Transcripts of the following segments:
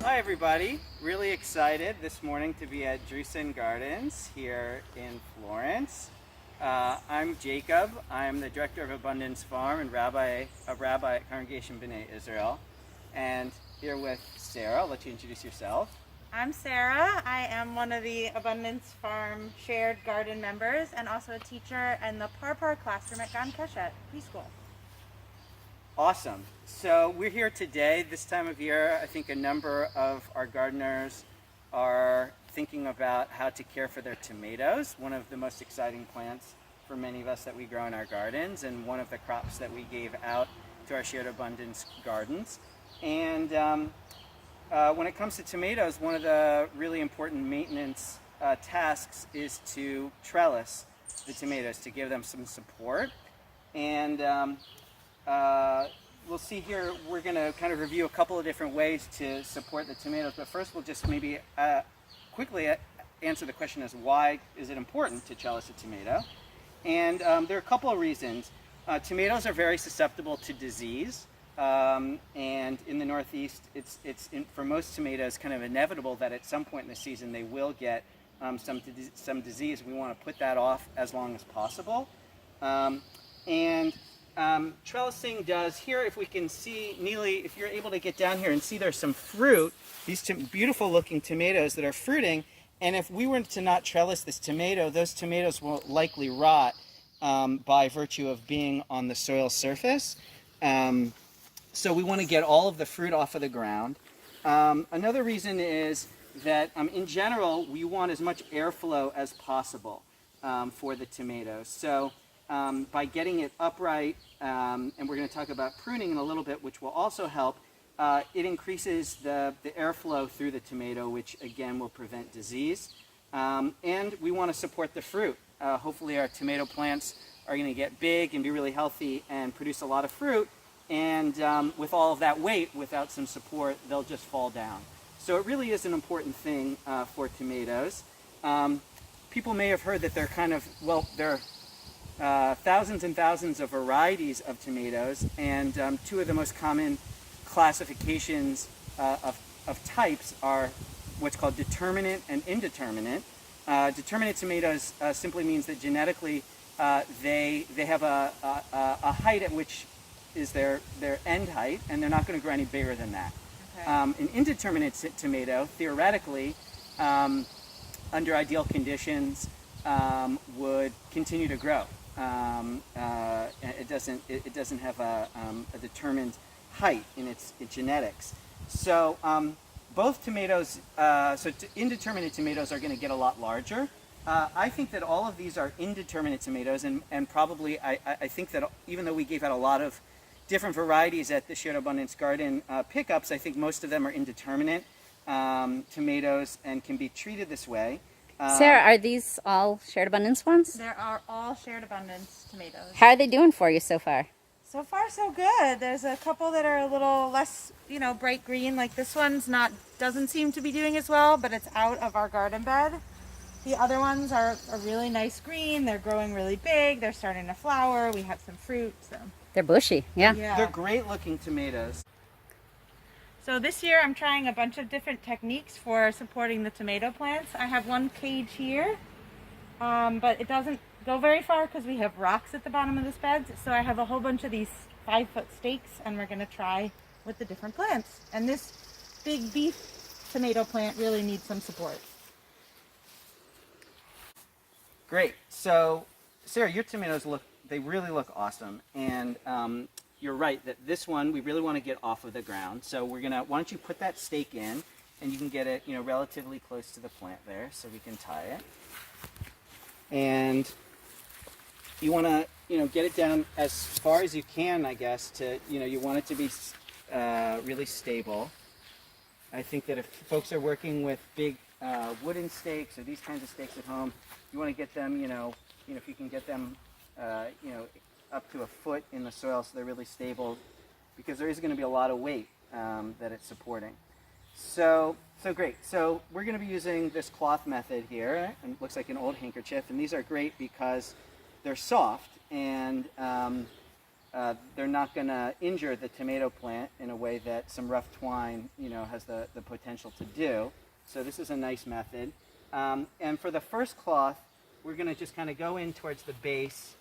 Hi everybody, really excited this morning to be at Drewsen Gardens here in Florence. I'm Jacob. I'm the director of Abundance Farm and a rabbi at Congregation B'nai Israel. And here with Sarah. I'll let you introduce yourself. I'm Sarah. I am one of the Abundance Farm Shared Garden members and also a teacher in the Parpar classroom at Gan Keshet Preschool. Awesome. So we're here today. This time of year, I think a number of our gardeners are thinking about how to care for their tomatoes, one of the most exciting plants for many of us that we grow in our gardens, and one of the crops that we gave out to our Shared Abundance gardens. And when it comes to tomatoes, one of the really important maintenance tasks is to trellis the tomatoes, to give them some support. And we'll see here, we're going to kind of review a couple of different ways to support the tomatoes, but first we'll just maybe quickly answer the question as why is it important to trellis a tomato? And there are a couple of reasons. Tomatoes are very susceptible to disease, and in the Northeast, for most tomatoes kind of inevitable that at some point in the season they will get some disease. We want to put that off as long as possible. Trellising does here, if we can see, Neely, if you're able to get down here and see there's some fruit, these beautiful looking tomatoes that are fruiting, and if we were to not trellis this tomato, those tomatoes will likely rot by virtue of being on the soil surface. So we want to get all of the fruit off of the ground. Another reason is that in general, we want as much airflow as possible for the tomatoes. So by getting it upright, and we're going to talk about pruning in a little bit, which will also help, it increases the airflow through the tomato, which again will prevent disease. And we want to support the fruit. Hopefully our tomato plants are going to get big and be really healthy and produce a lot of fruit. And with all of that weight, without some support, they'll just fall down. So it really is an important thing for tomatoes. People may have heard that they're kind of, well, they're thousands and thousands of varieties of tomatoes, and two of the most common classifications of types are what's called determinate and indeterminate. Determinate tomatoes simply means that genetically they have a height at which is their end height, and they're not going to grow any bigger than that. Okay. An indeterminate tomato, theoretically, under ideal conditions, would continue to grow. It doesn't have a determined height in its genetics. So both tomatoes, indeterminate tomatoes are going to get a lot larger. I think that all of these are indeterminate tomatoes, and probably I think that even though we gave out a lot of different varieties at the Shared Abundance Garden pickups, I think most of them are indeterminate tomatoes and can be treated this way. Sarah, are these all Shared Abundance ones? There are all Shared Abundance tomatoes. How are they doing for you so far? So far, so good. There's a couple that are a little less, bright green. Like this one's doesn't seem to be doing as well, but it's out of our garden bed. The other ones are a really nice green. They're growing really big. They're starting to flower. We have some fruit. So. They're bushy, yeah. They're great looking tomatoes. So this year I'm trying a bunch of different techniques for supporting the tomato plants. I have one cage here, but it doesn't go very far because we have rocks at the bottom of this bed. So I have a whole bunch of these 5-foot stakes, and we're going to try with the different plants. And this big beef tomato plant really needs some support. Great. So Sarah, your tomatoes really look awesome. And you're right that this one we really want to get off of the ground. So why don't you put that stake in, and you can get it, relatively close to the plant there, so we can tie it. And you want to, get it down as far as you can, I guess. You want it to be really stable. I think that if folks are working with big wooden stakes or these kinds of stakes at home, you want to get them, if you can get them, up to a foot in the soil so they're really stable, because there is going to be a lot of weight that it's supporting. So great. So we're going to be using this cloth method here, and it looks like an old handkerchief, and these are great because they're soft, and they're not going to injure the tomato plant in a way that some rough twine, has the potential to do. So this is a nice method. And for the first cloth, we're going to just kind of go in towards the base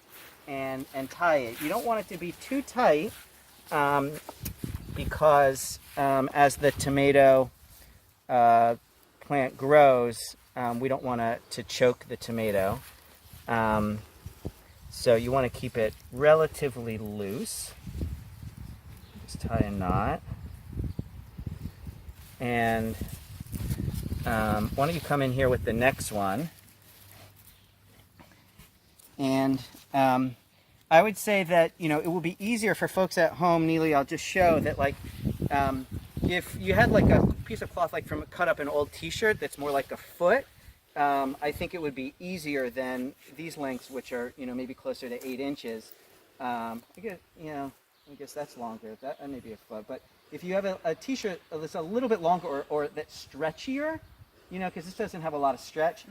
and tie it. You don't want it to be too tight because as the tomato plant grows, we don't want to choke the tomato. So you want to keep it relatively loose. Just tie a knot. And why don't you come in here with the next one? And I would say that, it will be easier for folks at home. Neely, I'll just show that, like, if you had like a piece of cloth like from cut up an old t-shirt that's more like a foot, I think it would be easier than these lengths, which are, maybe closer to 8 inches. I guess that's longer. That may be a foot. But if you have a t-shirt that's a little bit longer or that's stretchier, because this doesn't have a lot of stretch,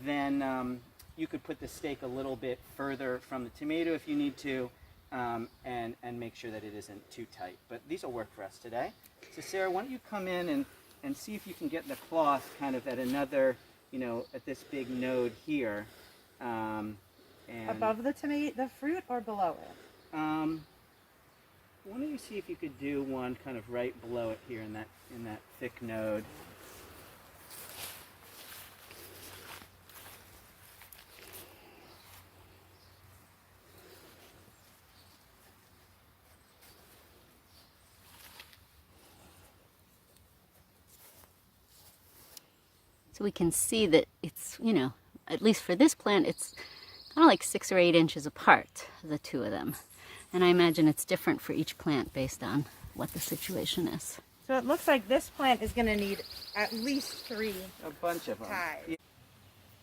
then you could put the stake a little bit further from the tomato if you need to, and make sure that it isn't too tight. But these will work for us today. So Sarah, why don't you come in and see if you can get the cloth kind of at another, at this big node here. And Above the tomato, the fruit, or below it? Why don't you see if you could do one kind of right below it here in that thick node. So we can see that it's, at least for this plant, it's kind of like 6 or 8 inches apart, the two of them. And I imagine it's different for each plant based on what the situation is. So it looks like this plant is going to need at least 3 A bunch of them. ties.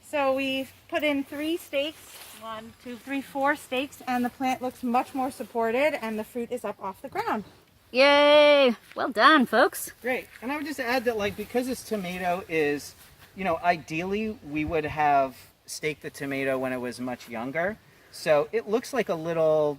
So we've put in 3 stakes, 1, 2, 3, 4 stakes, and the plant looks much more supported, and the fruit is up off the ground. Yay! Well done, folks. Great. And I would just add that, like, because this tomato is, ideally we would have staked the tomato when it was much younger. So it looks like a little,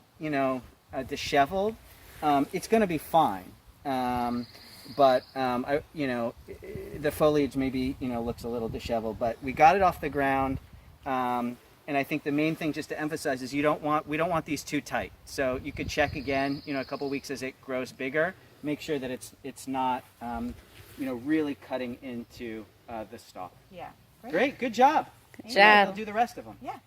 disheveled. It's going to be fine. But the foliage maybe, looks a little disheveled. But we got it off the ground. And I think the main thing just to emphasize is we don't want these too tight. So you could check again, a couple weeks as it grows bigger. Make sure that it's not, really cutting into the stalk. Yeah. Great. Good job. Good job. We'll do the rest of them. Yeah.